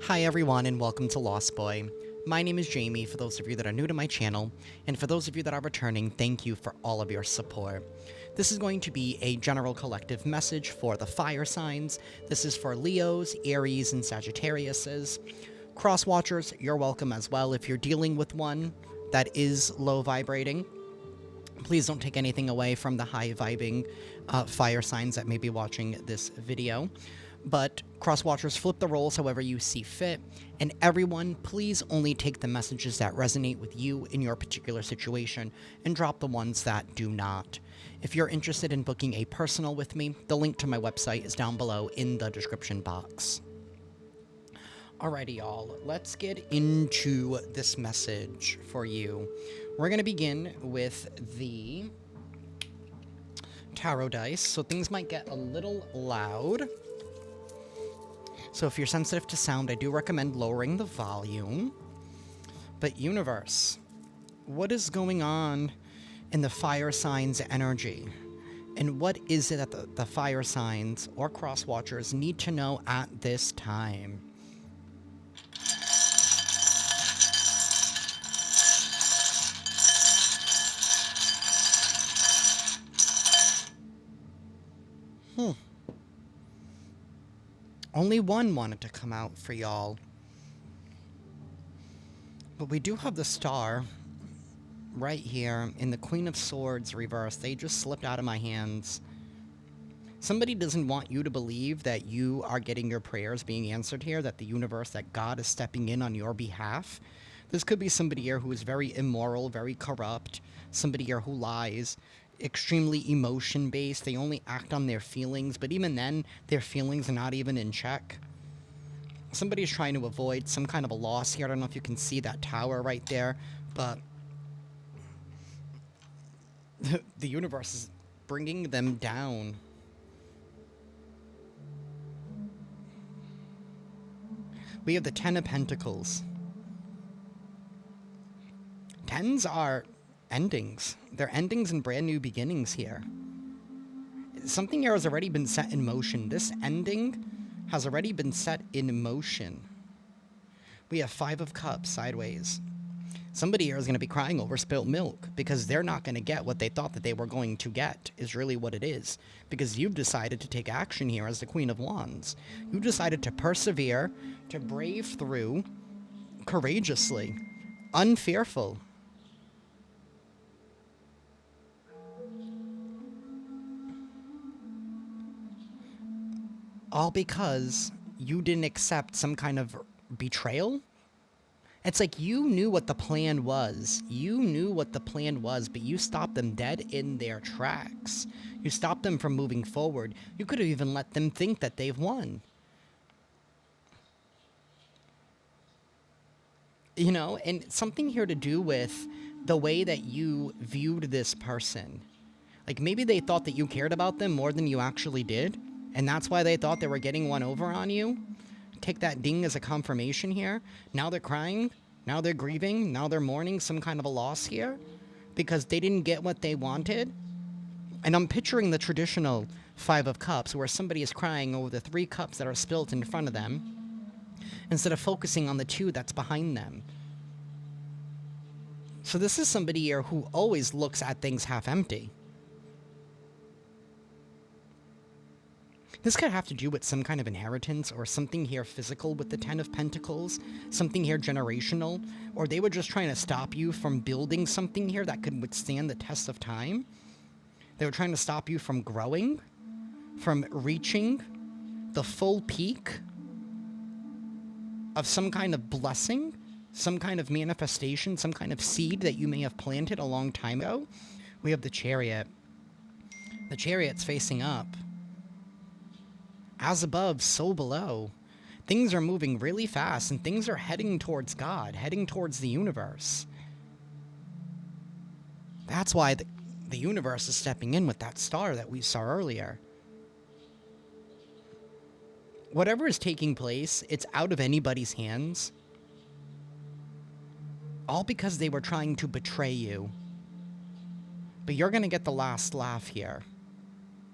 Hi everyone and welcome to Lost Boy. My name is Jamie for those of you that are new to my channel, and for those of you that are returning, thank you for all of your support. This is going to be a general collective message for the fire signs. This is for Leos, Aries, and Sagittariuses. Cross watchers, you're welcome as well if you're dealing with one that is low vibrating. Please don't take anything away from the high vibing fire signs that may be watching this video. But cross watchers, flip the roles however you see fit. And everyone, please only take the messages that resonate with you in your particular situation and drop the ones that do not. If you're interested in booking a personal with me, the link to my website is down below in the description box. Alrighty, y'all, let's get into this message for you. We're going to begin with the tarot dice, so things might get a little loud. So if you're sensitive to sound, I do recommend lowering the volume. But universe, what is going on in the fire signs energy? And what is it that the fire signs or cross watchers need to know at this time? Only one wanted to come out for y'all. But we do have the star right here in the Queen of Swords reverse. They just slipped out of my hands. Somebody doesn't want you to believe that you are getting your prayers being answered here, that the universe, that God is stepping in on your behalf. This could be somebody here who is very immoral, very corrupt, somebody here who lies, extremely emotion-based. They only act on their feelings, but even then, their feelings are not even in check. Somebody's trying to avoid some kind of a loss here. I don't know if you can see that tower right there, but the universe is bringing them down. We have the Ten of Pentacles. Tens are endings. They're endings and brand new beginnings here. Something here has already been set in motion. This ending has already been set in motion. We have Five of Cups sideways. Somebody here is going to be crying over spilt milk because they're not going to get what they thought that they were going to get, is really what it is. Because you've decided to take action here as the Queen of Wands. You decided to persevere, to brave through courageously, unfearful. All because you didn't accept some kind of betrayal? It's like you knew what the plan was. You knew what the plan was, but you stopped them dead in their tracks. You stopped them from moving forward. You could have even let them think that they've won. You know, and something here to do with the way that you viewed this person. Like maybe they thought that you cared about them more than you actually did, and that's why they thought they were getting one over on you. Take that ding as a confirmation here. Now they're crying. Now they're grieving. Now they're mourning some kind of a loss here because they didn't get what they wanted. And I'm picturing the traditional Five of Cups where somebody is crying over the 3 cups that are spilt in front of them instead of focusing on the 2 that's behind them. So this is somebody here who always looks at things half empty. This could have to do with some kind of inheritance or something here physical with the Ten of Pentacles, something here generational, or they were just trying to stop you from building something here that could withstand the test of time. They were trying to stop you from growing, from reaching the full peak of some kind of blessing, some kind of manifestation, some kind of seed that you may have planted a long time ago. We have the Chariot. The Chariot's facing up. As above, so below. Things are moving really fast, and things are heading towards God, heading towards the universe. That's why the universe is stepping in with that star that we saw earlier. Whatever is taking place, it's out of anybody's hands. All because they were trying to betray you. But you're going to get the last laugh here.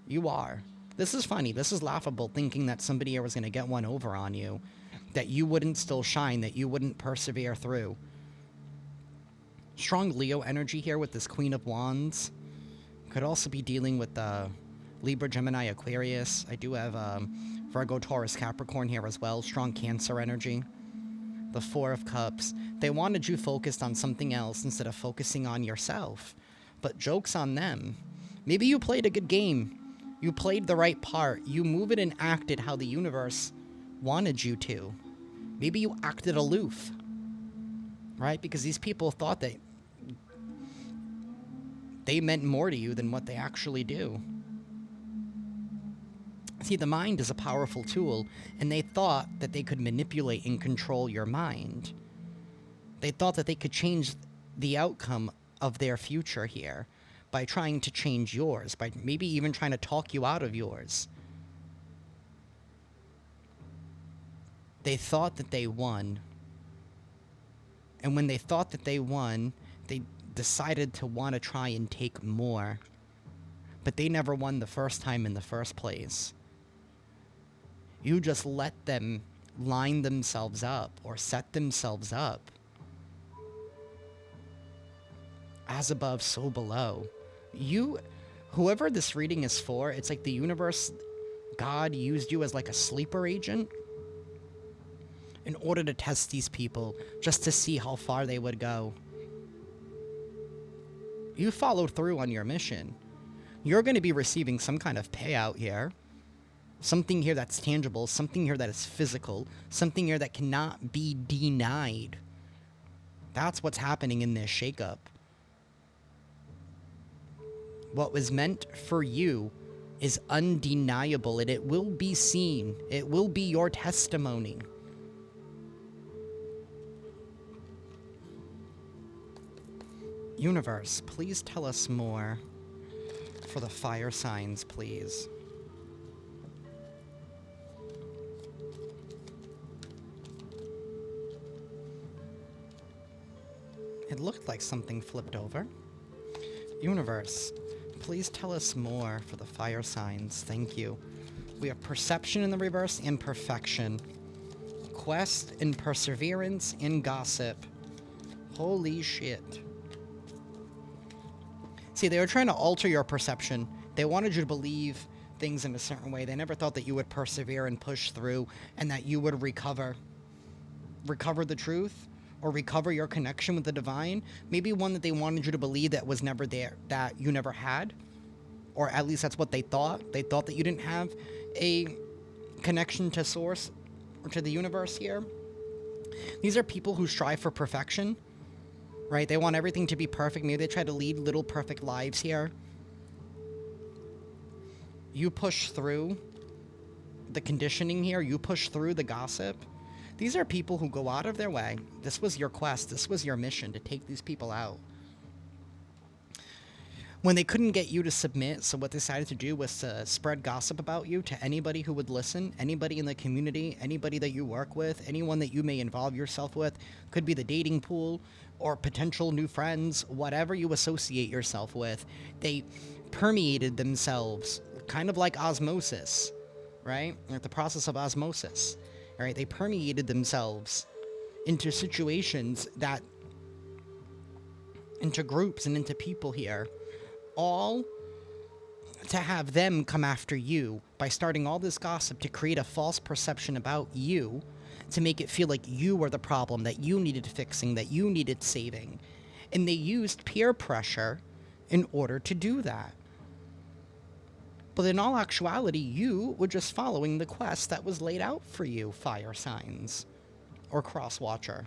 You are. This is funny. This is laughable, thinking that somebody here was going to get one over on you. that you wouldn't still shine, that you wouldn't persevere through. Strong Leo energy here with this Queen of Wands. Could also be dealing with Libra, Gemini, Aquarius. I do have Virgo, Taurus, Capricorn here as well. Strong Cancer energy. The Four of Cups. They wanted you focused on something else instead of focusing on yourself. But joke's on them. Maybe you played a good game. You played the right part. You moved and acted how the universe wanted you to. Maybe you acted aloof. Right? Because these people thought that they meant more to you than what they actually do. See, the mind is a powerful tool, and they thought that they could manipulate and control your mind. They thought that they could change the outcome of their future here by trying to change yours, by maybe even trying to talk you out of yours. They thought that they won. And when they thought that they won, they decided to want to try and take more. But they never won the first time in the first place. You just let them line themselves up or set themselves up. As above, so below. Whoever this reading is for, it's like the universe, God used you as like a sleeper agent in order to test these people, just to see how far they would go. You followed through on your mission. You're going to be receiving some kind of payout here. Something here that's tangible, something here that is physical, something here that cannot be denied. That's what's happening in this shakeup. What was meant for you is undeniable, and it will be seen. It will be your testimony. Universe, please tell us more for the fire signs, please. It looked like something flipped over. Universe, please tell us more for the fire signs. Thank you. We have perception in the reverse and perfection. Quest and perseverance and gossip. Holy shit. See, they were trying to alter your perception. They wanted you to believe things in a certain way. They never thought that you would persevere and push through and that you would recover the truth or recover your connection with the divine. Maybe one that they wanted you to believe that was never there, that you never had. Or at least that's what they thought. They thought that you didn't have a connection to source or to the universe here. These are people who strive for perfection. Right? They want everything to be perfect. Maybe they try to lead little perfect lives here. You push through the conditioning here. You push through the gossip. These are people who go out of their way. This was your quest. This was your mission, to take these people out. When they couldn't get you to submit, so what they decided to do was to spread gossip about you to anybody who would listen, anybody in the community, anybody that you work with, anyone that you may involve yourself with. Could be the dating pool or potential new friends, whatever you associate yourself with. They permeated themselves, kind of like osmosis, right? Like the process of osmosis, right? They permeated themselves into situations that, into groups and into people here, all to have them come after you by starting all this gossip to create a false perception about you, to make it feel like you were the problem, that you needed fixing, that you needed saving. And they used peer pressure in order to do that. But in all actuality, you were just following the quest that was laid out for you, fire signs or cross watcher.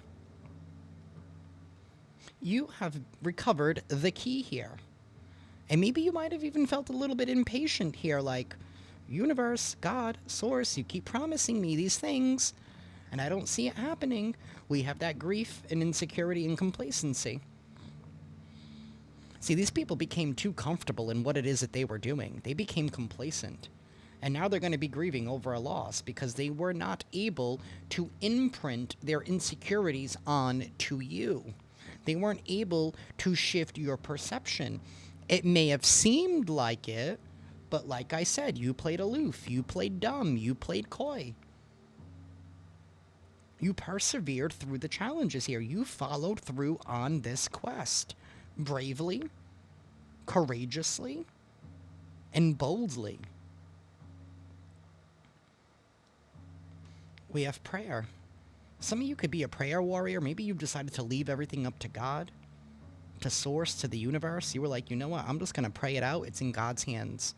You have recovered the key here. And maybe you might have even felt a little bit impatient here, like, universe, God, source, you keep promising me these things, and I don't see it happening. We have that grief and insecurity and complacency. See, these people became too comfortable in what it is that they were doing. They became complacent. And now they're going to be grieving over a loss because they were not able to imprint their insecurities on to you. They weren't able to shift your perception. It may have seemed like it, but like I said, you played aloof, you played dumb, you played coy. You persevered through the challenges here. You followed through on this quest. Bravely, courageously, and boldly. We have prayer. Some of you could be a prayer warrior. Maybe you've decided to leave everything up to God, to source, to the universe. You were like, you know what? I'm just going to pray it out. It's in God's hands.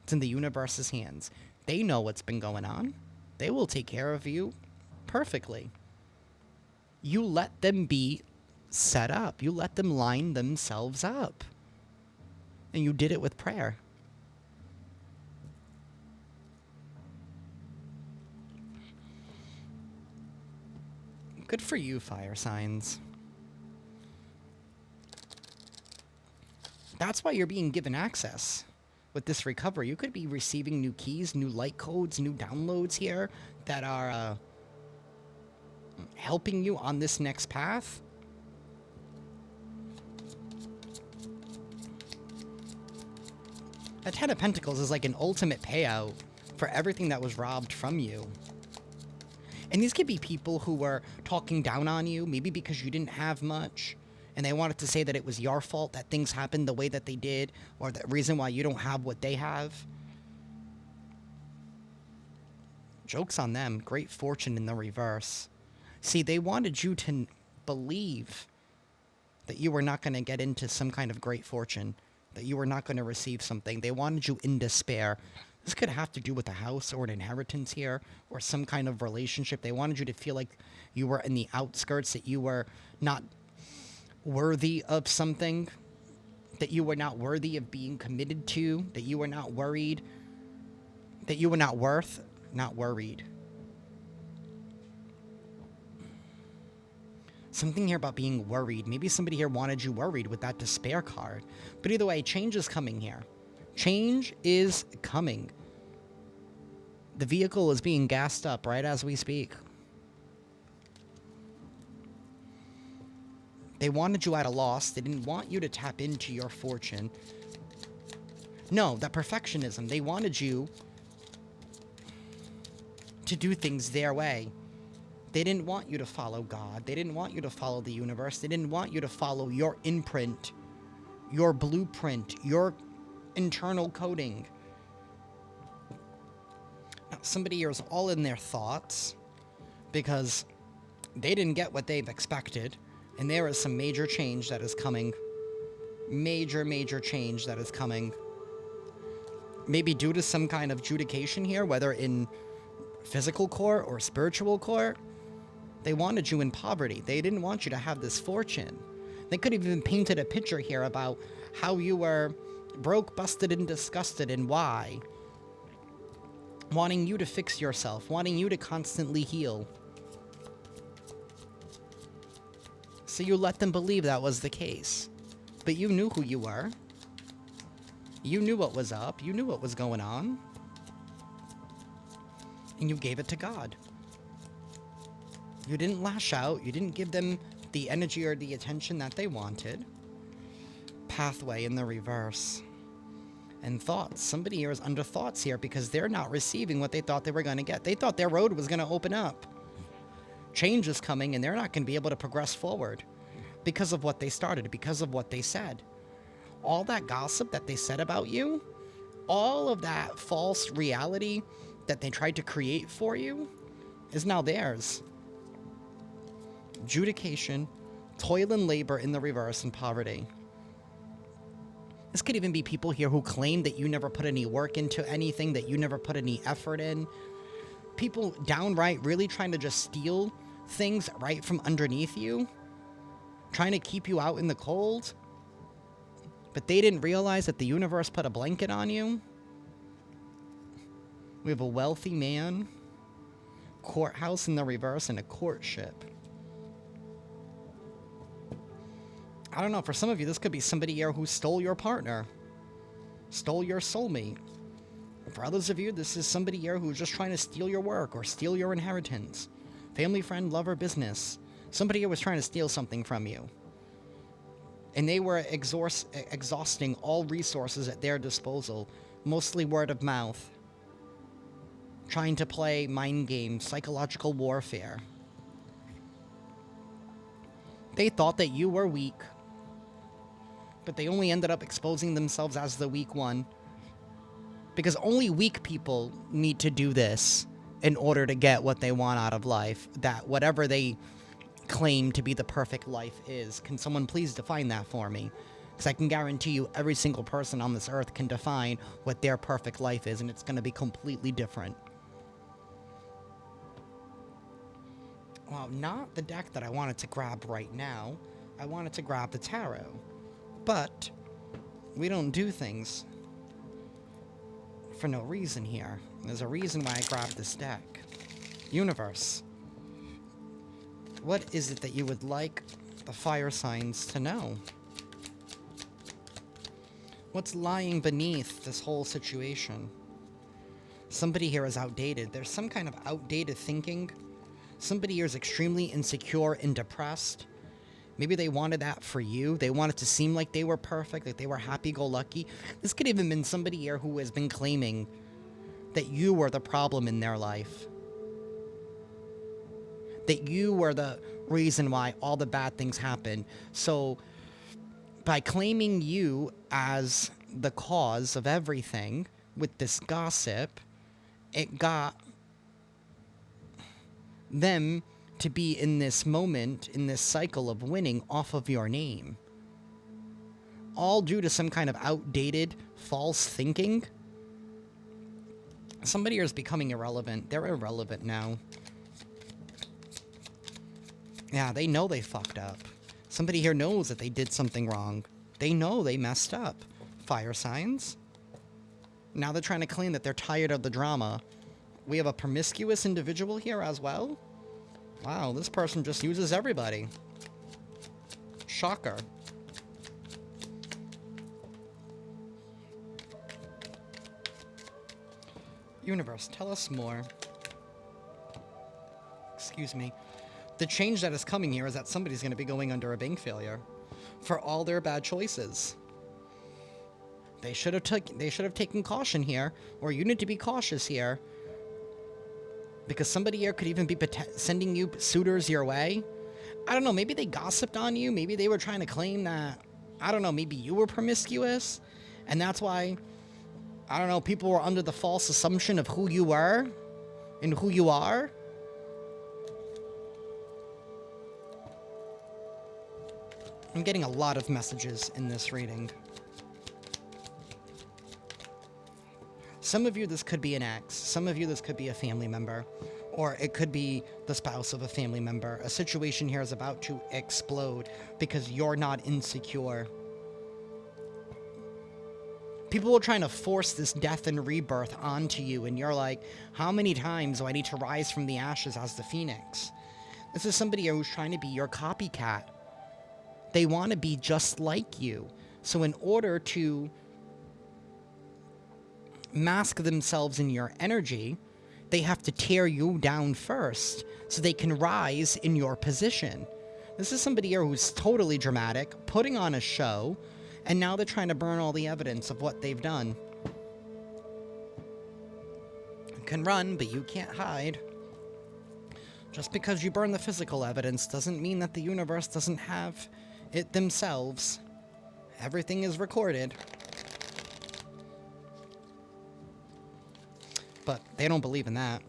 It's in the universe's hands. They know what's been going on. They will take care of you perfectly. You let them be set up. You let them line themselves up. And you did it with prayer. Good for you, fire signs. That's why you're being given access with this recovery. You could be receiving new keys, new light codes, new downloads here that are helping you on this next path. A Ten of Pentacles is like an ultimate payout for everything that was robbed from you. And these could be people who were talking down on you, maybe because you didn't have much, and they wanted to say that it was your fault that things happened the way that they did, or the reason why you don't have what they have. Joke's on them. Great fortune in the reverse. See, they wanted you to believe that you were not going to get into some kind of great fortune, that you were not going to receive something. They wanted you in despair. This could have to do with a house or an inheritance here or some kind of relationship. They wanted you to feel like you were in the outskirts, that you were not worthy of something, that you were not worthy of being committed to, that you were not worried, that you were not worth, not worried. Something here about being worried. Maybe somebody here wanted you worried with that despair card. But either way, change is coming here. Change is coming. The vehicle is being gassed up right as we speak. They wanted you at a loss. They didn't want you to tap into your fortune. No, that perfectionism. They wanted you to do things their way. They didn't want you to follow God. They didn't want you to follow the universe. They didn't want you to follow your imprint, your blueprint, your internal coding. Now, somebody here is all in their thoughts because they didn't get what they've expected, and there is some major change that is coming. Major change that is coming. Maybe due to some kind of adjudication here, whether in physical court or spiritual court. They wanted you in poverty. They didn't want you to have this fortune. They could have even painted a picture here about how you were broke, busted, and disgusted, and why. Wanting you to fix yourself, wanting you to constantly heal. So you let them believe that was the case. But you knew who you were. You knew what was up. You knew what was going on. And you gave it to God. You didn't lash out. You didn't give them the energy or the attention that they wanted. Pathway in the reverse. And thoughts. Somebody here is under thoughts here because they're not receiving what they thought they were going to get. They thought their road was going to open up. Change is coming and they're not going to be able to progress forward because of what they started, because of what they said. All that gossip that they said about you, all of that false reality that they tried to create for you is now theirs. Adjudication, toil and labor in the reverse, and poverty. This could even be people here who claim that you never put any work into anything, that you never put any effort in. People downright really trying to just steal things right from underneath you, trying to keep you out in the cold. But they didn't realize that the universe put a blanket on you. We have a wealthy man, courthouse in the reverse, and a courtship. I don't know, for some of you, this could be somebody here who stole your partner, stole your soulmate. For others of you, this is somebody here who's just trying to steal your work or steal your inheritance. Family, friend, lover, business. Somebody here was trying to steal something from you. And they were exhausting all resources at their disposal, mostly word of mouth. Trying to play mind games, psychological warfare. They thought that you were weak, but they only ended up exposing themselves as the weak one. Because only weak people need to do this in order to get what they want out of life. That whatever they claim to be the perfect life is. Can someone please define that for me? Because I can guarantee you every single person on this earth can define what their perfect life is, and it's going to be completely different. Well, not the deck that I wanted to grab right now. I wanted to grab the tarot. But we don't do things for no reason here. There's a reason why I grabbed this deck. Universe, what is it that you would like the fire signs to know? What's lying beneath this whole situation? Somebody here is outdated. There's some kind of outdated thinking. Somebody here is extremely insecure and depressed. Maybe they wanted that for you. They wanted to seem like they were perfect, like they were happy-go-lucky. This could even been somebody here who has been claiming that you were the problem in their life. That you were the reason why all the bad things happened. So, by claiming you as the cause of everything with this gossip, it got them to be in this moment, in this cycle of winning off of your name. All due to some kind of outdated, false thinking. Somebody here is becoming irrelevant. They're irrelevant now. Yeah, they know they fucked up. Somebody here knows that they did something wrong. They know they messed up. Fire signs. Now they're trying to claim that they're tired of the drama. We have a promiscuous individual here as well? Wow, this person just uses everybody. Shocker. Universe, tell us more. Excuse me. The change that is coming here is that somebody's going to be going under a bank failure for all their bad choices. They should have taken caution here, or you need to be cautious here. Because somebody here could even be sending you suitors your way. I don't know, maybe they gossiped on you. Maybe they were trying to claim that, I don't know, maybe you were promiscuous. And that's why, I don't know, people were under the false assumption of who you were and who you are. I'm getting a lot of messages in this reading. Some of you, this could be an ex. Some of you, this could be a family member. Or it could be the spouse of a family member. A situation here is about to explode because you're not insecure. People are trying to force this death and rebirth onto you, and you're like, how many times do I need to rise from the ashes as the phoenix? This is somebody who's trying to be your copycat. They want to be just like you. So in order to mask themselves in your energy, they have to tear you down first so they can rise in your position. This is somebody here who's totally dramatic, putting on a show, and now they're trying to burn all the evidence of what they've done. You can run, but you can't hide. Just because you burn the physical evidence doesn't mean that the universe doesn't have it themselves. Everything is recorded. But they don't believe in that.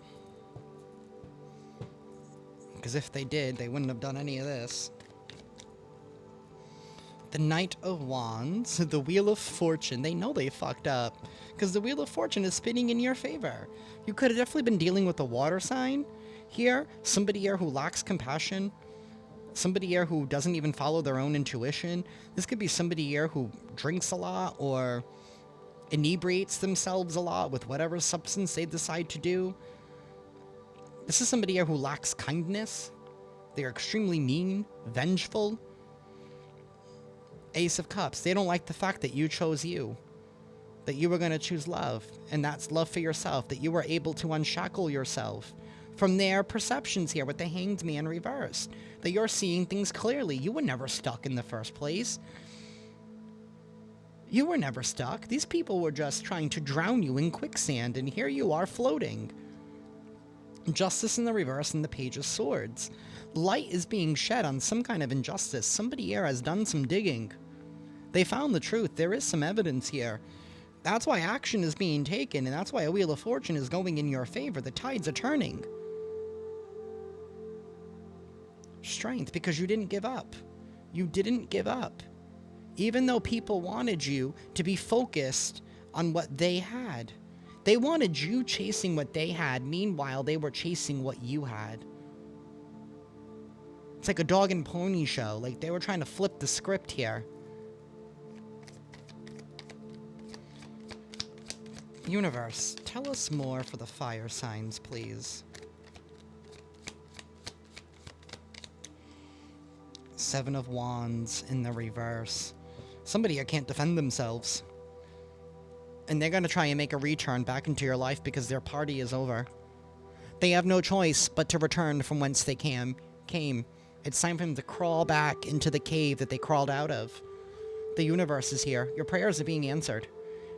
Because if they did, they wouldn't have done any of this. The Knight of Wands, the Wheel of Fortune. They know they fucked up. Because the Wheel of Fortune is spinning in your favor. You could have definitely been dealing with a water sign here. Somebody here who lacks compassion. Somebody here who doesn't even follow their own intuition. This could be somebody here who drinks a lot or inebriates themselves a lot with whatever substance they decide to do. This is somebody here who lacks kindness. They're extremely mean, vengeful. Ace of Cups. They don't like the fact that you chose you. That you were going to choose love. And that's love for yourself. That you were able to unshackle yourself from their perceptions here with the Hanged Man reversed. That you're seeing things clearly. You were never stuck in the first place. You were never stuck. These people were just trying to drown you in quicksand, and here you are floating. Justice in the reverse and the Page of Swords. Light is being shed on some kind of injustice. Somebody here has done some digging. They found the truth. There is some evidence here. That's why action is being taken, and that's why a Wheel of Fortune is going in your favor. The tides are turning. Strength, because you didn't give up. You didn't give up. Even though people wanted you to be focused on what they had. They wanted you chasing what they had. Meanwhile, they were chasing what you had. It's like a dog and pony show. Like, they were trying to flip the script here. Universe, tell us more for the fire signs, please. Seven of Wands in the reverse. Somebody here can't defend themselves. And they're going to try and make a return back into your life because their party is over. They have no choice but to return from whence they came. It's time for them to crawl back into the cave that they crawled out of. The universe is here. Your prayers are being answered.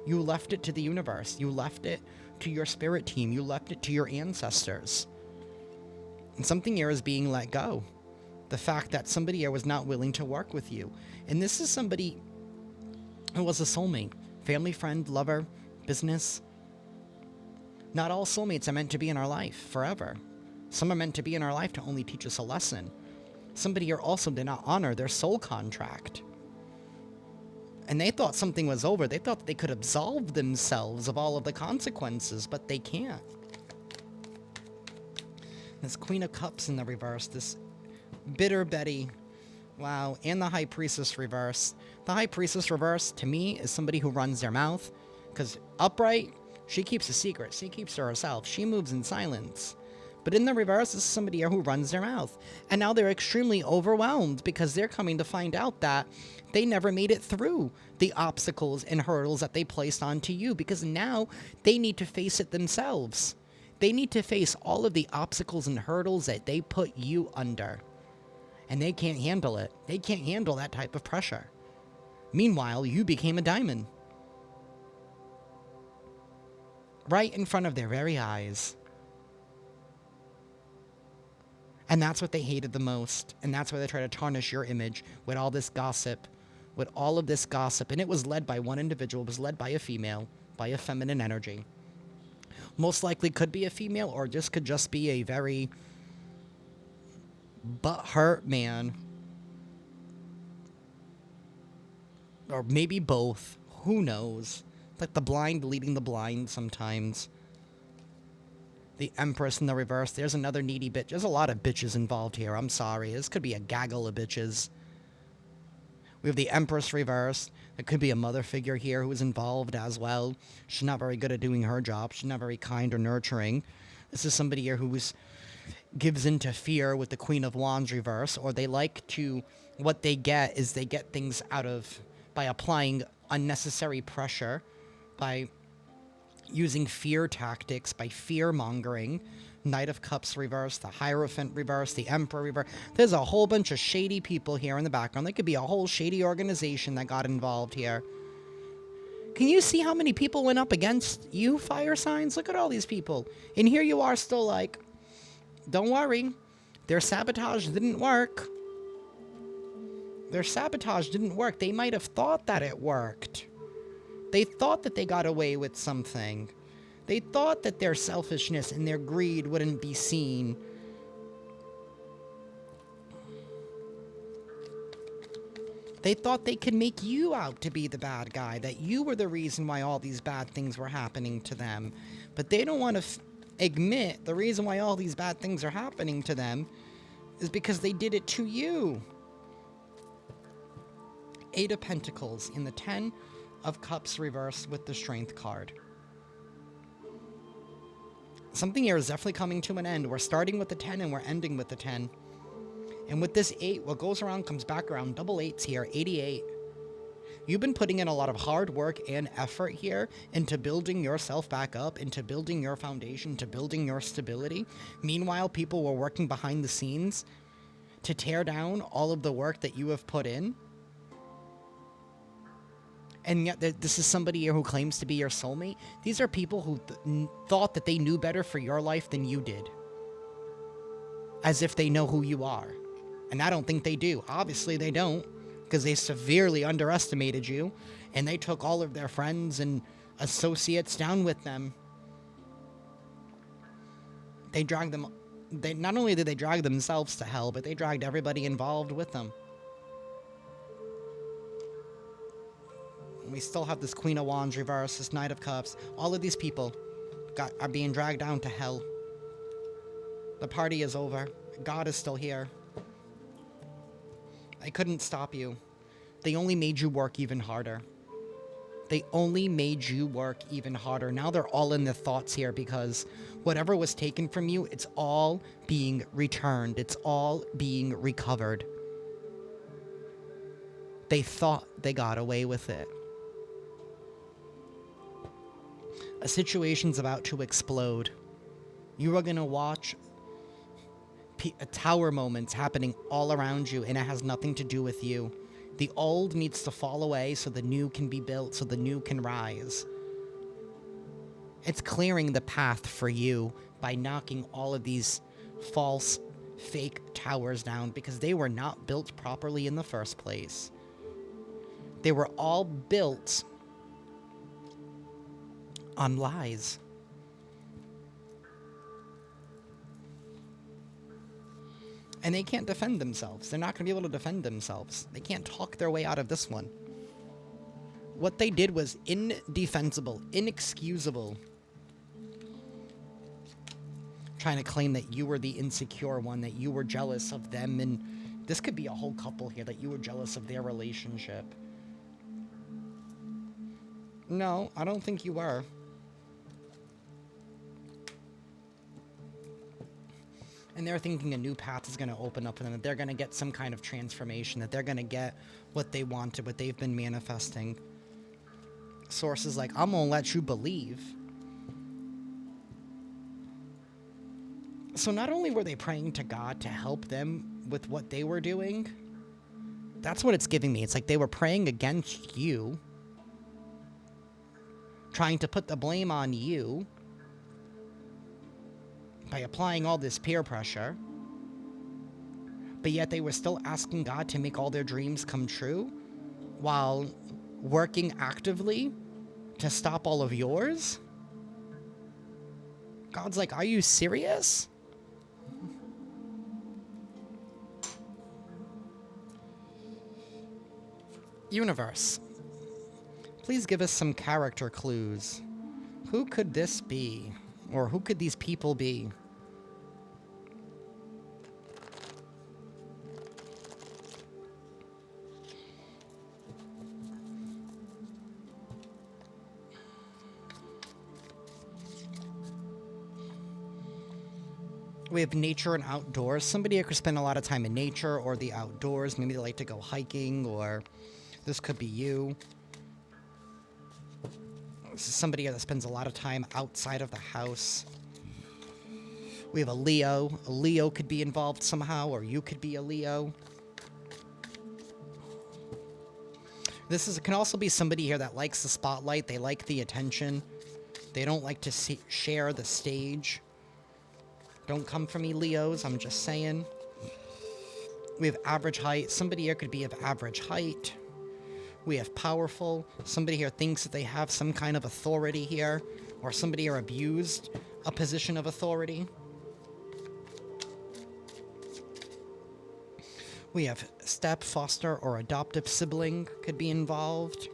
You left it to the universe. You left it to your spirit team. You left it to your ancestors. And something here is being let go. The fact that somebody here was not willing to work with you. And this is somebody who was a soulmate. Family, friend, lover, business. Not all soulmates are meant to be in our life forever. Some are meant to be in our life to only teach us a lesson. Somebody here also did not honor their soul contract. And they thought something was over. They thought that they could absolve themselves of all of the consequences, but they can't. This Queen of Cups in the reverse, this bitter Betty, wow, and the High Priestess reverse. The High Priestess reverse, to me, is somebody who runs their mouth, because upright, she keeps a secret. She keeps to herself. She moves in silence. But in the reverse, this is somebody here who runs their mouth. And now they're extremely overwhelmed because they're coming to find out that they never made it through the obstacles and hurdles that they placed onto you, because now they need to face it themselves. They need to face all of the obstacles and hurdles that they put you under. And they can't handle it. They can't handle that type of pressure. Meanwhile, you became a diamond. Right in front of their very eyes. And that's what they hated the most. And that's why they try to tarnish your image with all this gossip. With all of this gossip. And it was led by one individual. It was led by a female. By a feminine energy. Most likely could be a female, or this could just be a very butthurt man. Or maybe both. Who knows? It's like the blind leading the blind sometimes. The Empress in the reverse. There's another needy bitch. There's a lot of bitches involved here. I'm sorry. This could be a gaggle of bitches. We have the Empress reverse. There could be a mother figure here who is involved as well. She's not very good at doing her job. She's not very kind or nurturing. This is somebody here who gives into fear with the Queen of Wands reverse. Or they like to... What they get is they get things out of... By applying unnecessary pressure. By... using fear tactics, by fear-mongering. Knight of Cups reverse, the Hierophant reverse, the Emperor reverse. There's a whole bunch of shady people here in the background. There could be a whole shady organization that got involved here. Can you see how many people went up against you, fire signs? Look at all these people. And here you are still like, don't worry. Their sabotage didn't work. Their sabotage didn't work. They might have thought that it worked. They thought that they got away with something. They thought that their selfishness and their greed wouldn't be seen. They thought they could make you out to be the bad guy, that you were the reason why all these bad things were happening to them. But they don't want to admit the reason why all these bad things are happening to them is because they did it to you. Eight of Pentacles in the Ten of Cups reverse with the Strength card. Something here is definitely coming to an end. We're starting with the 10 and we're ending with the 10. And with this 8, what goes around comes back around. Double 8s here, 88. You've been putting in a lot of hard work and effort here into building yourself back up, into building your foundation, to building your stability. Meanwhile, people were working behind the scenes to tear down all of the work that you have put in. And yet this is somebody here who claims to be your soulmate. These are people who thought that they knew better for your life than you did. as if they know who you are. And I don't think they do. Obviously they don't, because they severely underestimated you, and they took all of their friends and associates down with them. They dragged them. They not only did they drag themselves to hell, but they dragged everybody involved with them. We still have this Queen of Wands reverse, this Knight of Cups. All of these people are being dragged down to hell. The party is over. God is still here. I couldn't stop you. They only made you work even harder. They only made you work even harder. Now they're all in their thoughts here, because whatever was taken from you, it's all being returned. It's all being recovered. They thought they got away with it. A situation's about to explode. You are going to watch tower moments happening all around you, and it has nothing to do with you. The old needs to fall away so the new can be built, so the new can rise. It's clearing the path for you by knocking all of these false, fake towers down, because they were not built properly in the first place. They were all built on lies. And they can't defend themselves. They're not going to be able to defend themselves. They can't talk their way out of this one. What they did was indefensible, inexcusable. Trying to claim that you were the insecure one, that you were jealous of them, and this could be a whole couple here, that you were jealous of their relationship. No, I don't think you were. And they're thinking a new path is going to open up for them, that they're going to get some kind of transformation, that they're going to get what they wanted, what they've been manifesting. Source is like, I'm going to let you believe. So not only were they praying to God to help them with what they were doing, that's what it's giving me. It's like they were praying against you, trying to put the blame on you, by applying all this peer pressure, but yet they were still asking God to make all their dreams come true while working actively to stop all of yours? God's like, are you serious? Universe, please give us some character clues. Who could this be? Or who could these people be? We have nature and outdoors. Somebody who could spend a lot of time in nature or the outdoors. Maybe they like to go hiking, or this could be you. This is somebody that spends a lot of time outside of the house. We have a Leo. A Leo could be involved somehow, or you could be a Leo. This can also be somebody here that likes the spotlight. They like the attention. They don't like to share the stage. Don't come for me, Leos. I'm just saying. We have average height. Somebody here could be of average height. We have powerful. Somebody here thinks that they have some kind of authority here, or somebody here abused a position of authority. We have step, foster, or adoptive sibling could be involved.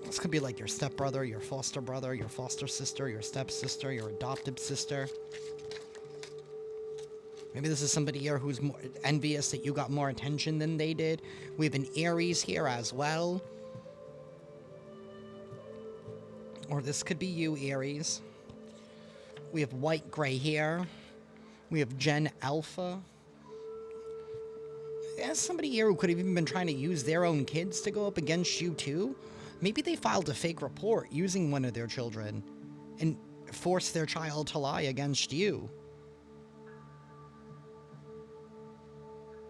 This could be like your stepbrother, your foster sister, your stepsister, your adoptive sister. Maybe this is somebody here who's more envious that you got more attention than they did. We have an Aries here as well. Or this could be you, Aries. We have white-gray hair. We have Gen Alpha. There's somebody here who could have even been trying to use their own kids to go up against you too. Maybe they filed a fake report using one of their children and forced their child to lie against you.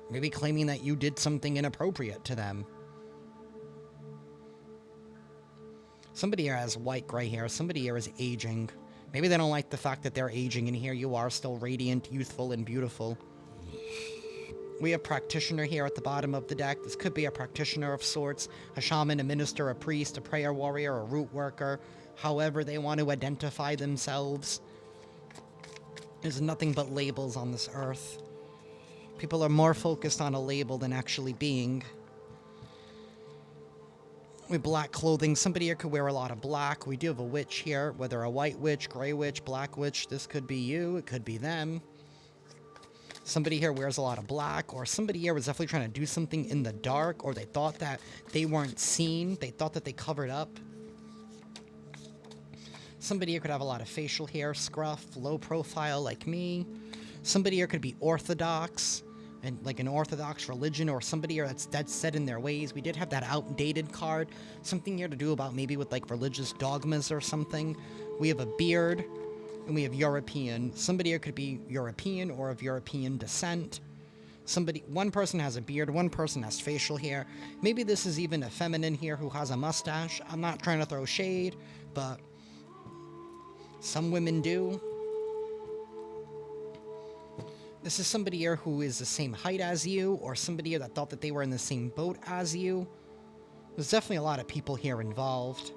Maybe claiming that you did something inappropriate to them. Somebody here has white gray hair. Somebody here is aging. Maybe they don't like the fact that they're aging, and here you are still radiant, youthful, and beautiful. We have practitioner here at the bottom of the deck. This could be a practitioner of sorts, a shaman, a minister, a priest, a prayer warrior, a root worker, however they want to identify themselves. There's nothing but labels on this earth. People are more focused on a label than actually being. With black clothing, somebody here could wear a lot of black. We do have a witch here, whether a white witch, gray witch, black witch. This could be you, it could be them. Somebody here wears a lot of black, or somebody here was definitely trying to do something in the dark, or they thought that they weren't seen. They thought that they covered up. Somebody here could have a lot of facial hair, scruff, low profile like me. Somebody here could be orthodox, and like an orthodox religion, or somebody here that's dead set in their ways. We did have that outdated card. Something here to do about maybe with like religious dogmas or something. We have a beard. And we have European. Somebody here could be European or of European descent. One person has a beard, one person has facial hair. Maybe this is even a feminine here who has a mustache. I'm not trying to throw shade, but some women do. This is somebody here who is the same height as you, or somebody here that thought that they were in the same boat as you. There's definitely a lot of people here involved.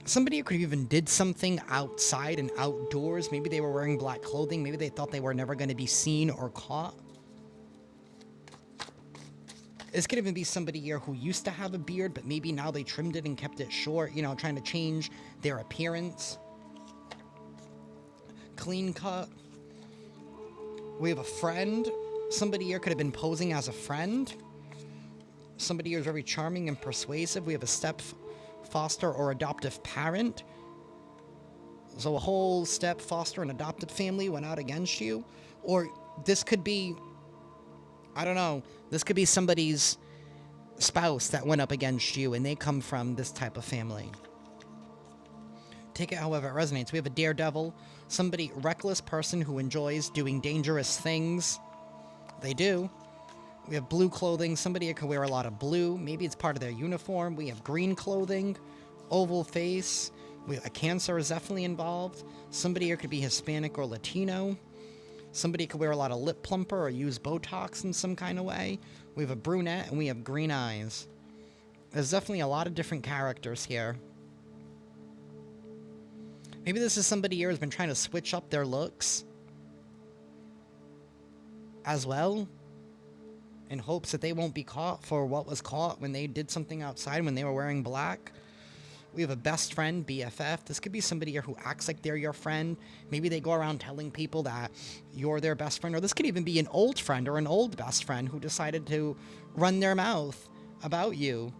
Somebody could have even did something outside and outdoors. Maybe they were wearing black clothing. Maybe they thought they were never going to be seen or caught. This could even be somebody here who used to have a beard, but maybe now they trimmed it and kept it short, you know, trying to change their appearance. Clean cut. We have a friend. Somebody here could have been posing as a friend. Somebody here is very charming and persuasive. We have a step foster or adoptive parent. So a whole step foster and adopted family went out against you. Or this could be, I don't know, this could be somebody's spouse that went up against you and they come from this type of family. Take it however it resonates. We have a daredevil, somebody reckless person who enjoys doing dangerous things. They do. We have blue clothing. Somebody could wear a lot of blue. Maybe it's part of their uniform. We have green clothing, oval face. A Cancer is definitely involved. Somebody here could be Hispanic or Latino. Somebody could wear a lot of lip plumper or use Botox in some kind of way. We have a brunette and we have green eyes. There's definitely a lot of different characters here. Maybe this is somebody here who's been trying to switch up their looks as well, in hopes that they won't be caught for what was caught when they did something outside when they were wearing black. We have a best friend, BFF. This could be somebody here who acts like they're your friend. Maybe they go around telling people that you're their best friend. Or this could even be an old friend or an old best friend who decided to run their mouth about you.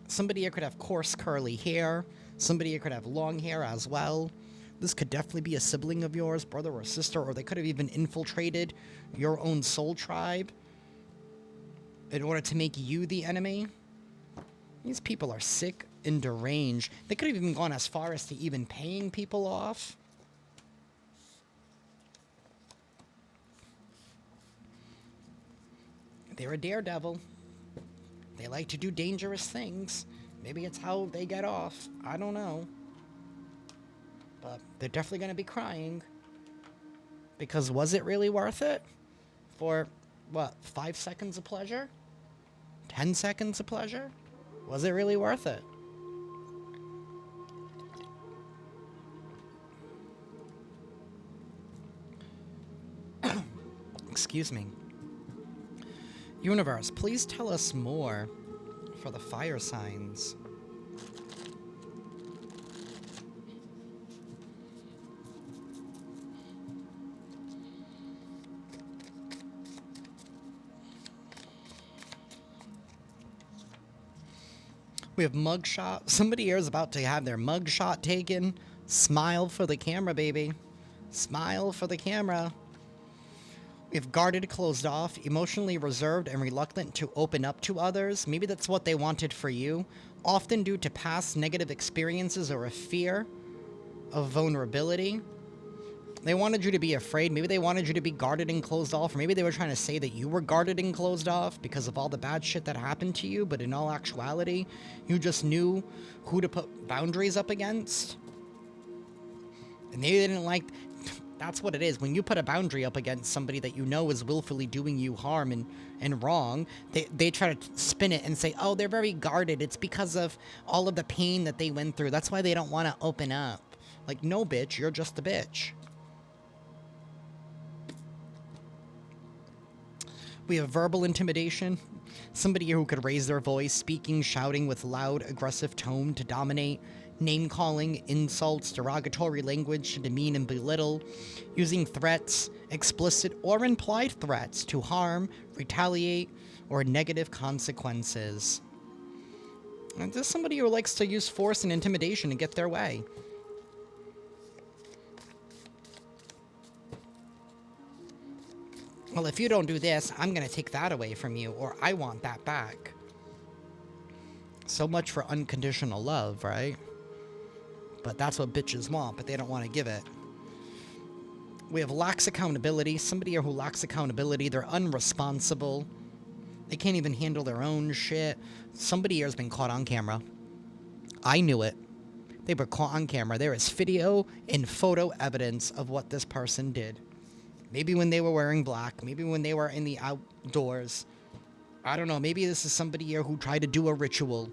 Somebody here could have coarse curly hair. Somebody here could have long hair as well. This could definitely be a sibling of yours, brother or sister, or they could have even infiltrated your own soul tribe in order to make you the enemy. These people are sick and deranged. They could have even gone as far as to even paying people off. They're a daredevil. They like to do dangerous things. Maybe it's how they get off. I don't know. But they're definitely going to be crying. Because was it really worth it? For, what, 5 seconds of pleasure? 10 seconds of pleasure? Was it really worth it? Excuse me. Universe, please tell us more for the fire signs. We have mugshot. Somebody here is about to have their mugshot taken. Smile for the camera, baby. Smile for the camera. We have guarded, closed off, emotionally reserved, and reluctant to open up to others. Maybe that's what they wanted for you. Often due to past negative experiences or a fear of vulnerability. They wanted you to be afraid. Maybe they wanted you to be guarded and closed off. Or maybe they were trying to say that you were guarded and closed off because of all the bad shit that happened to you. But in all actuality, you just knew who to put boundaries up against. And maybe they didn't like... That's what it is. When you put a boundary up against somebody that you know is willfully doing you harm and wrong, they try to spin it and say, oh, they're very guarded. It's because of all of the pain that they went through. That's why they don't want to open up. Like, no, bitch, you're just a bitch. We have verbal intimidation. Somebody who could raise their voice, speaking, shouting with loud, aggressive tone to dominate, name-calling, insults, derogatory language to demean and belittle, using threats, explicit or implied threats to harm, retaliate, or negative consequences. And this is somebody who likes to use force and intimidation to get their way. Well, if you don't do this, I'm going to take that away from you, or I want that back. So much for unconditional love, right? But that's what bitches want, but they don't want to give it. We have lax accountability. Somebody who lacks accountability, they're unresponsible. They can't even handle their own shit. Somebody here has been caught on camera. I knew it. They were caught on camera. There is video and photo evidence of what this person did. Maybe when they were wearing black. Maybe when they were in the outdoors. I don't know. Maybe this is somebody here who tried to do a ritual.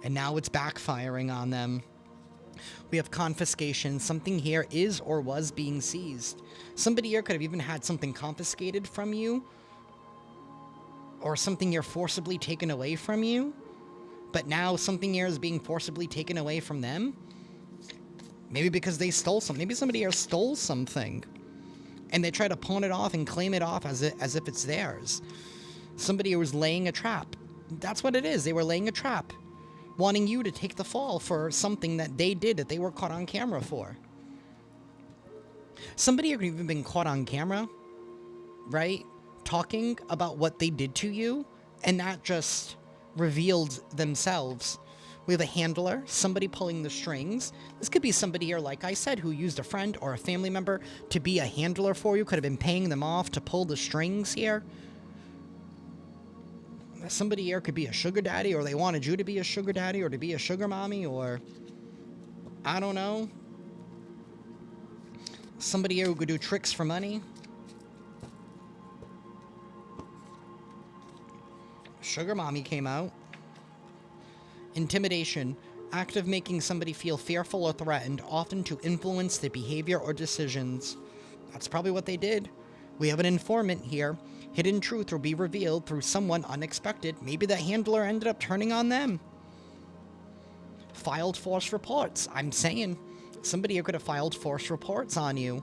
And now it's backfiring on them. We have confiscation. Something here is or was being seized. Somebody here could have even had something confiscated from you. Or something here forcibly taken away from you. But now something here is being forcibly taken away from them. Maybe because they stole something. Maybe somebody here stole something. And they try to pawn it off and claim it off as if it's theirs. Somebody who was laying a trap. That's what it is. They were laying a trap. Wanting you to take the fall for something that they did, that they were caught on camera for. Somebody who even been caught on camera, right? Talking about what they did to you, and that just revealed themselves. We have a handler, somebody pulling the strings. This could be somebody here, like I said, who used a friend or a family member to be a handler for you. Could have been paying them off to pull the strings here. Somebody here could be a sugar daddy, or they wanted you to be a sugar daddy, or to be a sugar mommy, or... I don't know. Somebody here who could do tricks for money. Sugar mommy came out. Intimidation. Act of making somebody feel fearful or threatened, often to influence their behavior or decisions. That's probably what they did. We have an informant here. Hidden truth will be revealed through someone unexpected. Maybe the handler ended up turning on them. Filed false reports. I'm saying somebody here could have filed false reports on you.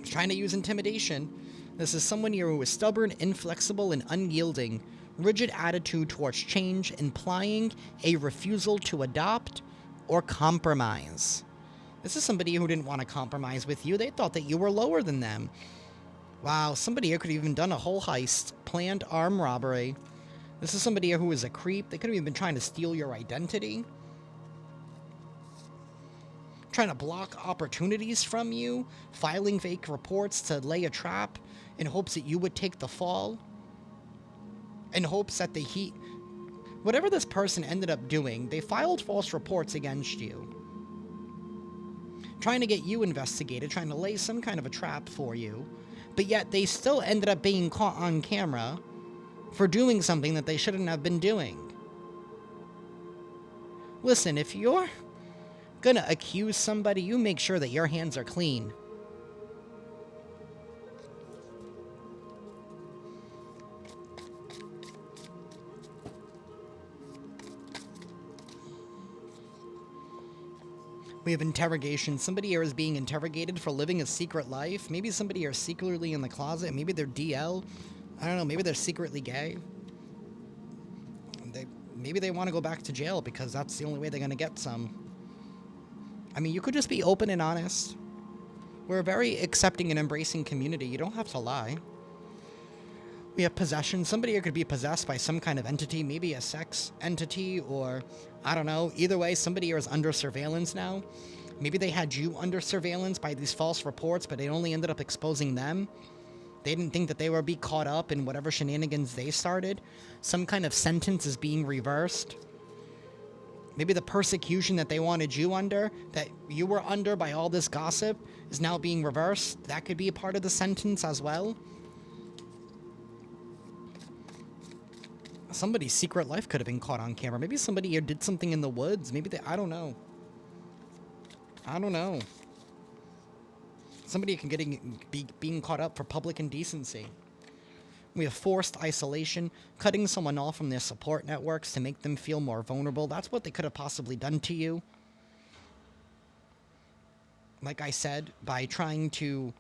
Trying to use intimidation. This is someone here who is stubborn, inflexible, and unyielding. Rigid attitude towards change, implying a refusal to adopt or compromise. This is somebody who didn't want to compromise with you. They thought that you were lower than them. Wow, somebody here could have even done a whole heist. Planned armed robbery. This is somebody here who is a creep. They could have even been trying to steal your identity. Trying to block opportunities from you. Filing fake reports to lay a trap in hopes that you would take the fall. In hopes that whatever this person ended up doing, they filed false reports against you. Trying to get you investigated, trying to lay some kind of a trap for you. But yet they still ended up being caught on camera for doing something that they shouldn't have been doing. Listen, if you're gonna accuse somebody, you make sure that your hands are clean. We have interrogation. Somebody here is being interrogated for living a secret life. Maybe somebody here is secretly in the closet. Maybe they're DL. I don't know. Maybe they're secretly gay. Maybe they want to go back to jail because that's the only way they're going to get some. I mean, you could just be open and honest. We're a very accepting and embracing community. You don't have to lie. We have possession. Somebody here could be possessed by some kind of entity, maybe a sex entity, or I don't know. Either way, somebody here is under surveillance now. Maybe they had you under surveillance by these false reports, but they only ended up exposing them. They didn't think that they would be caught up in whatever shenanigans they started. Some kind of sentence is being reversed. Maybe the persecution that they wanted you under, that you were under by all this gossip, is now being reversed. That could be a part of the sentence as well. Somebody's secret life could have been caught on camera. Maybe somebody here did something in the woods. Maybe they... I don't know. I don't know. Somebody can being caught up for public indecency. We have forced isolation, cutting someone off from their support networks to make them feel more vulnerable. That's what they could have possibly done to you. Like I said, by the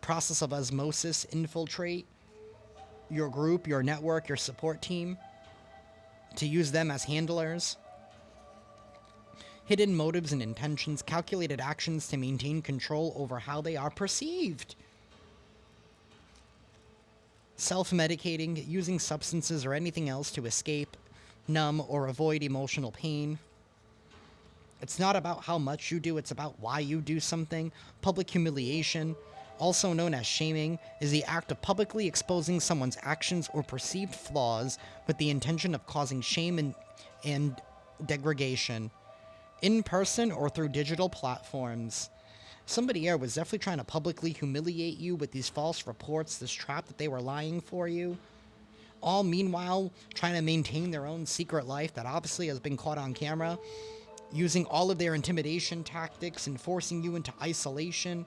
process of osmosis, infiltrate your group, your network, your support team, to use them as handlers. Hidden motives and intentions, calculated actions to maintain control over how they are perceived. Self-medicating, using substances or anything else to escape, numb, or avoid emotional pain. It's not about how much you do, it's about why you do something. Public humiliation, also known as shaming, is the act of publicly exposing someone's actions or perceived flaws with the intention of causing shame and degradation, in person or through digital platforms. Somebody here was definitely trying to publicly humiliate you with these false reports, this trap that they were lying for you. All meanwhile trying to maintain their own secret life that obviously has been caught on camera, using all of their intimidation tactics and forcing you into isolation,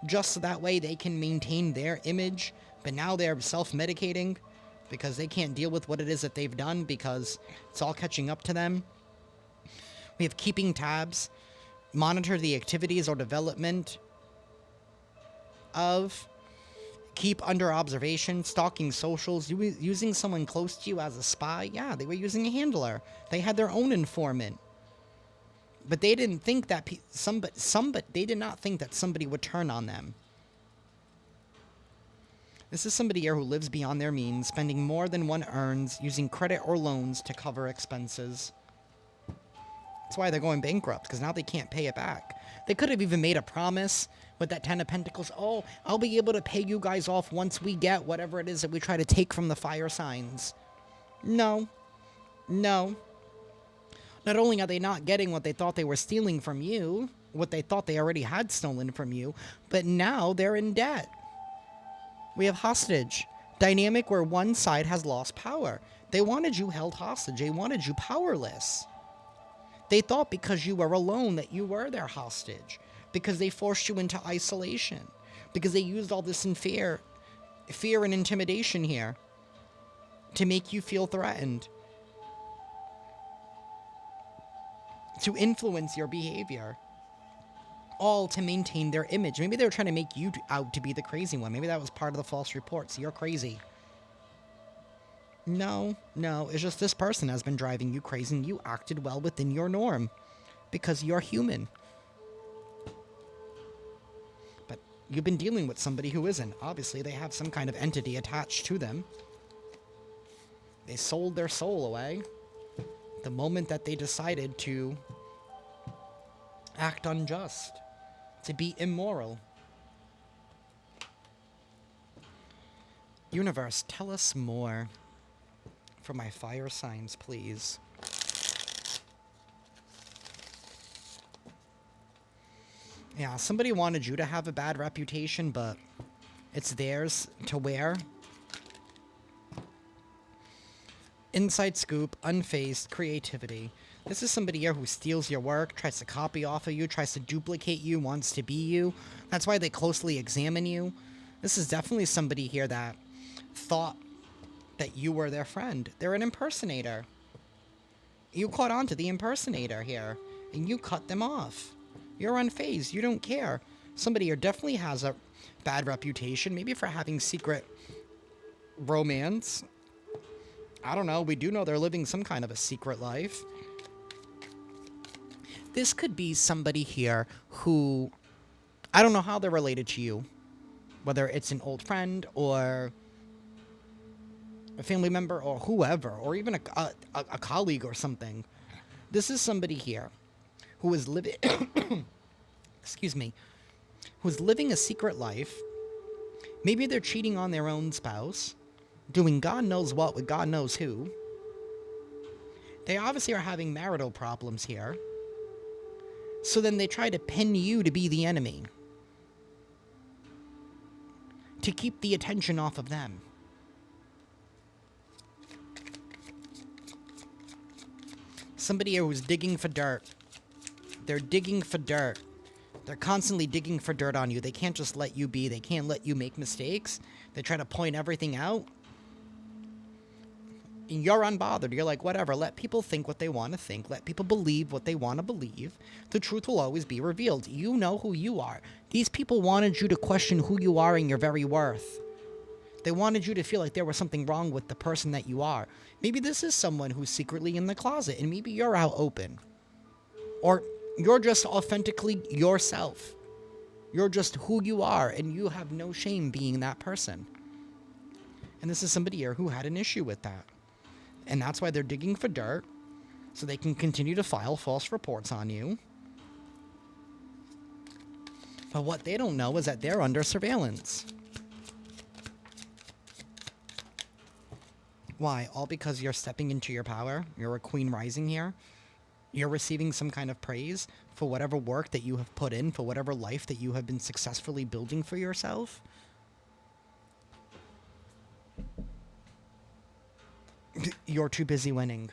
just so that way they can maintain their image. But now they're self-medicating because they can't deal with what it is that they've done because it's all catching up to them. We have keeping tabs, monitor the activities or development of, keep under observation, stalking socials, using someone close to you as a spy. Yeah, they were using a handler. They had their own informant. But they didn't think that they did not think that somebody would turn on them. This is somebody here who lives beyond their means, spending more than one earns, using credit or loans to cover expenses. That's why they're going bankrupt, because now they can't pay it back. They could have even made a promise with that Ten of Pentacles. Oh, I'll be able to pay you guys off once we get whatever it is that we try to take from the fire signs. No. No. Not only are they not getting what they thought they were stealing from you, what they thought they already had stolen from you, but now they're in debt. We have hostage. Dynamic where one side has lost power. They wanted you held hostage. They wanted you powerless. They thought because you were alone that you were their hostage. Because they forced you into isolation. Because they used all this in fear and intimidation here to make you feel threatened. To influence your behavior. All to maintain their image. Maybe they were trying to make you out to be the crazy one. Maybe that was part of the false reports. You're crazy. No, it's just this person has been driving you crazy and you acted well within your norm. Because you're human. But you've been dealing with somebody who isn't. Obviously, they have some kind of entity attached to them. They sold their soul away the moment that they decided to act unjust, to be immoral. Universe, tell us more for my fire signs, please. Yeah, somebody wanted you to have a bad reputation, but it's theirs to wear. Inside scoop, unfazed, creativity. This is somebody here who steals your work, tries to copy off of you, tries to duplicate you, wants to be you. That's why they closely examine you. This is definitely somebody here that thought that you were their friend. They're an impersonator. You caught on to the impersonator here, and you cut them off. You're unfazed. You don't care. Somebody here definitely has a bad reputation, maybe for having secret romance. I don't know. We do know they're living some kind of a secret life. This could be somebody here who, I don't know how they're related to you. Whether it's an old friend or a family member or whoever, or even a colleague or something. This is somebody here who is living, excuse me, who's living a secret life. Maybe they're cheating on their own spouse, doing God knows what with God knows who. They obviously are having marital problems here. So then they try to pin you to be the enemy, to keep the attention off of them. Somebody who's digging for dirt. They're digging for dirt. They're constantly digging for dirt on you. They can't just let you be. They can't let you make mistakes. They try to point everything out. And you're unbothered. You're like, whatever. Let people think what they want to think. Let people believe what they want to believe. The truth will always be revealed. You know who you are. These people wanted you to question who you are and your very worth. They wanted you to feel like there was something wrong with the person that you are. Maybe this is someone who's secretly in the closet, and maybe you're out open. Or you're just authentically yourself. You're just who you are, and you have no shame being that person. And this is somebody here who had an issue with that. And that's why they're digging for dirt, so they can continue to file false reports on you. But what they don't know is that they're under surveillance. Why? All because you're stepping into your power? You're a queen rising here? You're receiving some kind of praise for whatever work that you have put in, for whatever life that you have been successfully building for yourself? You're too busy winning.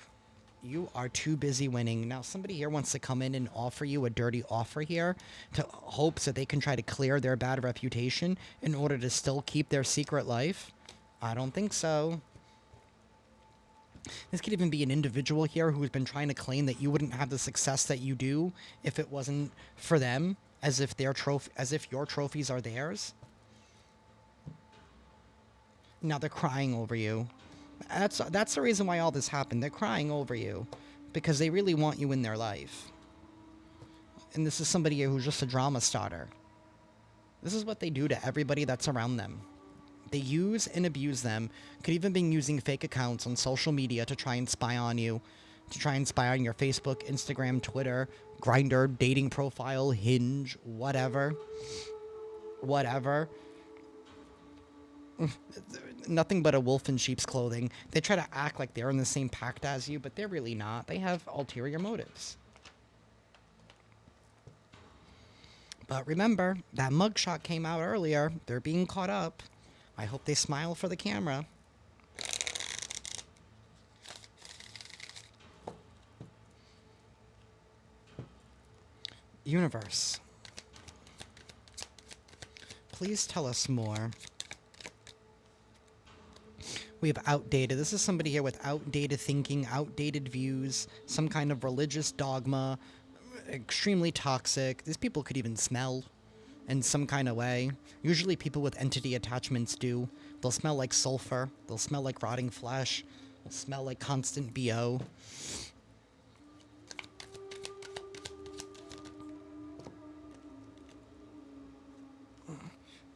You are too busy winning. Now, somebody here wants to come in and offer you a dirty offer here to hopes that they can try to clear their bad reputation in order to still keep their secret life? I don't think so. This could even be an individual here who's been trying to claim that you wouldn't have the success that you do if it wasn't for them, as if your trophies are theirs. Now they're crying over you. That's the reason why all this happened. They're crying over you because they really want you in their life. And this is somebody who's just a drama starter. This is what they do to everybody that's around them. They use and abuse them. Could even be using fake accounts on social media to try and spy on you, to try and spy on your Facebook, Instagram, Twitter, Grindr, dating profile, Hinge, whatever. Nothing but a wolf in sheep's clothing. They try to act like they're in the same pact as you, but they're really not. They have ulterior motives. But remember, that mugshot came out earlier. They're being caught up. I hope they smile for the camera. Universe, please tell us more. We have outdated. This is somebody here with outdated thinking, outdated views, some kind of religious dogma, extremely toxic. These people could even smell in some kind of way. Usually people with entity attachments do. They'll smell like sulfur. They'll smell like rotting flesh. They'll smell like constant BO.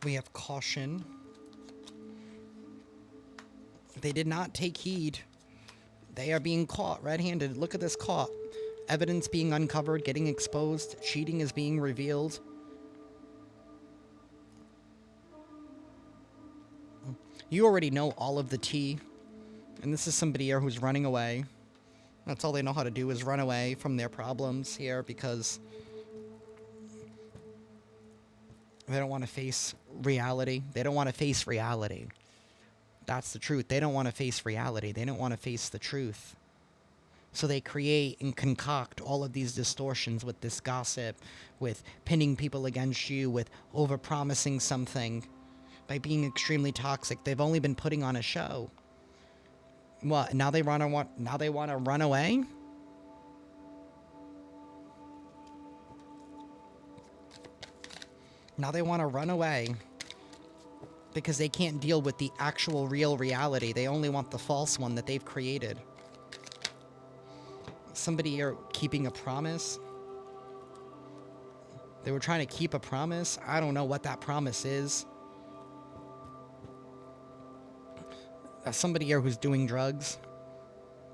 We have caution. They did not take heed. They are being caught red-handed. Look at this caught. Evidence being uncovered, getting exposed. Cheating is being revealed. You already know all of the tea. And this is somebody here who's running away. That's all they know how to do is run away from their problems here because they don't want to face reality. They don't want to face reality. That's the truth. They don't want to face reality. They don't want to face the truth. So they create and concoct all of these distortions with this gossip, with pinning people against you, with overpromising something, by being extremely toxic. They've only been putting on a show. What? Now they want to run away? Now they want to run away because they can't deal with the actual real reality. They only want the false one that they've created. Somebody are keeping a promise. They were trying to keep a promise. I don't know what that promise is. as somebody here who's doing drugs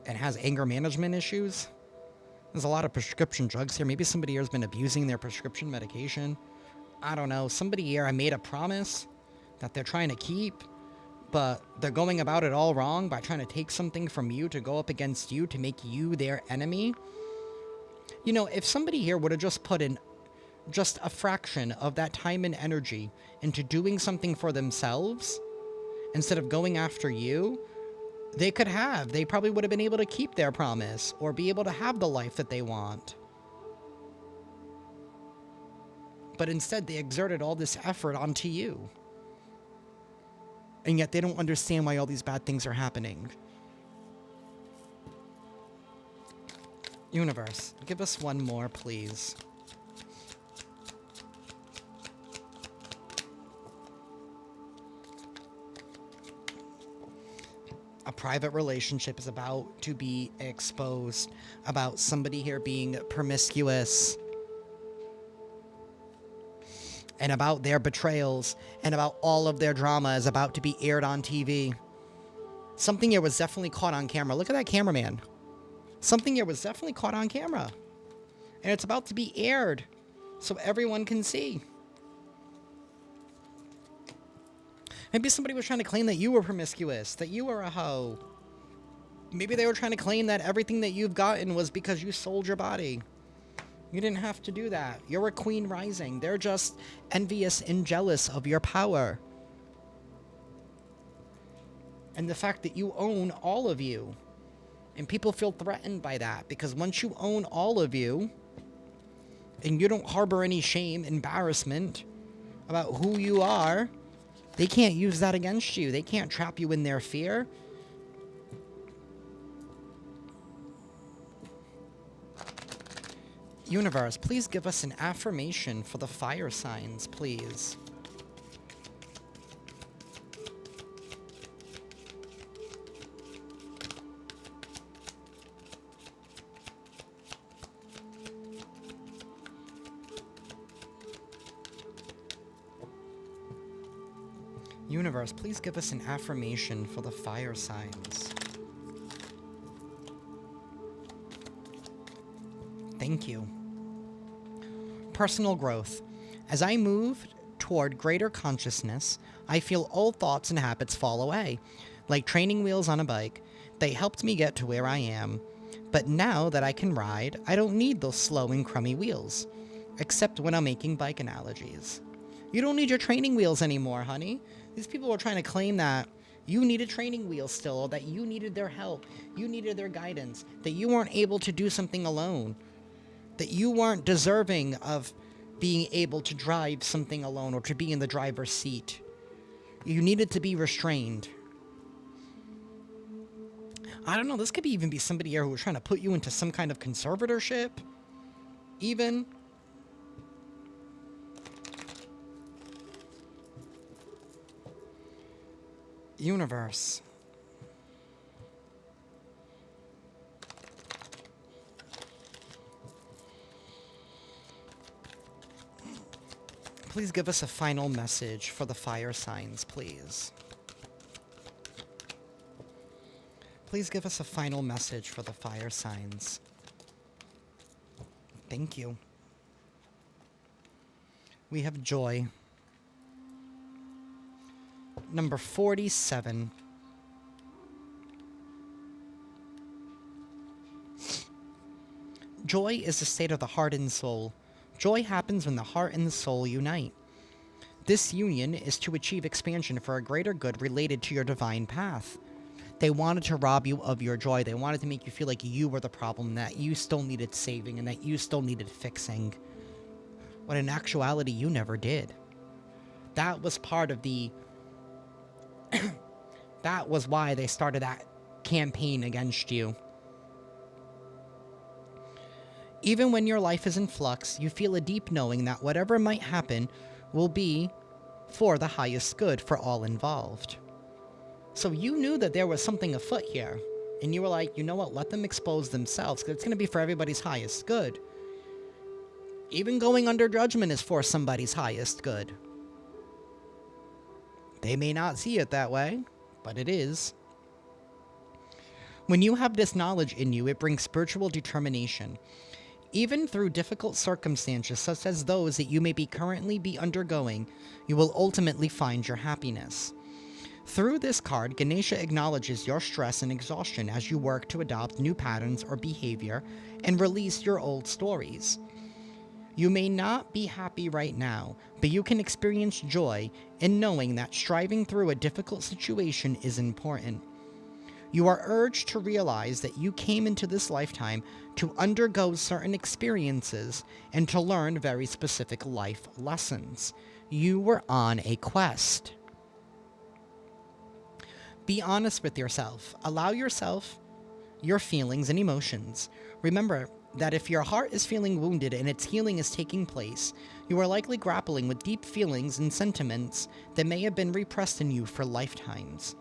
and has anger management issues, there's a lot of prescription drugs here. Maybe somebody here has been abusing their prescription medication. I don't know. Somebody here, I made a promise that they're trying to keep, but they're going about it all wrong by trying to take something from you to go up against you to make you their enemy. You know, if somebody here would have just put in just a fraction of that time and energy into doing something for themselves instead of going after you, they probably would have been able to keep their promise or be able to have the life that they want. But instead, they exerted all this effort onto you. And yet they don't understand why all these bad things are happening. Universe, give us one more, please. A private relationship is about to be exposed, about somebody here being promiscuous, and about their betrayals, and about all of their drama is about to be aired on TV. Something here was definitely caught on camera. Look at that cameraman. Something here was definitely caught on camera. And it's about to be aired so everyone can see. Maybe somebody was trying to claim that you were promiscuous, that you were a hoe. Maybe they were trying to claim that everything that you've gotten was because you sold your body. You didn't have to do that. You're a queen rising. They're just envious and jealous of your power. And the fact that you own all of you. And people feel threatened by that because once you own all of you and you don't harbor any shame, embarrassment about who you are, they can't use that against you. They can't trap you in their fear. Universe, please give us an affirmation for the fire signs, please. Universe, please give us an affirmation for the fire signs. Thank you. Personal growth. As I move toward greater consciousness, I feel old thoughts and habits fall away. Like training wheels on a bike, they helped me get to where I am. But now that I can ride, I don't need those slow and crummy wheels. Except when I'm making bike analogies. You don't need your training wheels anymore, honey. These people were trying to claim that you needed training wheels still, or that you needed their help, you needed their guidance, that you weren't able to do something alone, that you weren't deserving of being able to drive something alone or to be in the driver's seat. You needed to be restrained. I don't know, this could even be somebody here who was trying to put you into some kind of conservatorship, even. Universe. Please give us a final message for the fire signs, please. Please give us a final message for the fire signs. Thank you. We have joy. Number 47. Joy is the state of the heart and soul. Joy happens when the heart and the soul unite. This union is to achieve expansion for a greater good related to your divine path. They wanted to rob you of your joy. They wanted to make you feel like you were the problem, that you still needed saving, and that you still needed fixing. When in actuality, you never did. That was part of the... that was why they started that campaign against you. Even when your life is in flux, you feel a deep knowing that whatever might happen will be for the highest good for all involved. So you knew that there was something afoot here, and you were like, you know what, let them expose themselves, because it's going to be for everybody's highest good. Even going under judgment is for somebody's highest good. They may not see it that way, but it is. When you have this knowledge in you, it brings spiritual determination. Even through difficult circumstances such as those that you may be currently be undergoing, you will ultimately find your happiness. Through this card, Ganesha acknowledges your stress and exhaustion as you work to adopt new patterns or behavior and release your old stories. You may not be happy right now, but you can experience joy in knowing that striving through a difficult situation is important. You are urged to realize that you came into this lifetime to undergo certain experiences and to learn very specific life lessons. You were on a quest. Be honest with yourself. Allow yourself your feelings and emotions. Remember that if your heart is feeling wounded and its healing is taking place, you are likely grappling with deep feelings and sentiments that may have been repressed in you for lifetimes.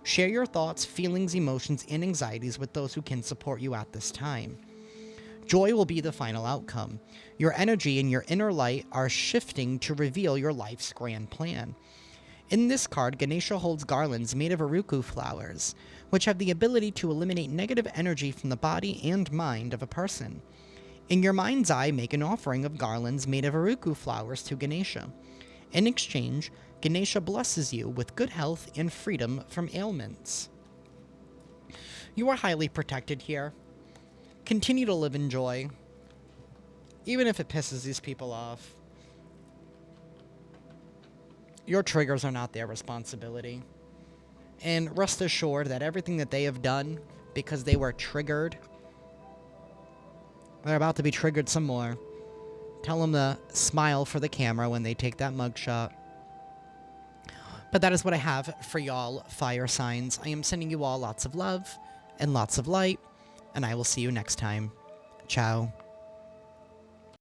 Share your thoughts, feelings, emotions, and anxieties with those who can support you at this time. Joy will be the final outcome. Your energy and your inner light are shifting to reveal your life's grand plan. In this card, Ganesha holds garlands made of aruku flowers, which have the ability to eliminate negative energy from the body and mind of a person. In your mind's eye, make an offering of garlands made of aruku flowers to Ganesha. In exchange, Ganesha blesses you with good health and freedom from ailments. You are highly protected here. Continue to live in joy, even if it pisses these people off. Your triggers are not their responsibility. And rest assured that everything that they have done, because they were triggered, they're about to be triggered some more. Tell them to smile for the camera when they take that mugshot. But that is what I have for y'all, fire signs. I am sending you all lots of love and lots of light, and I will see you next time. Ciao.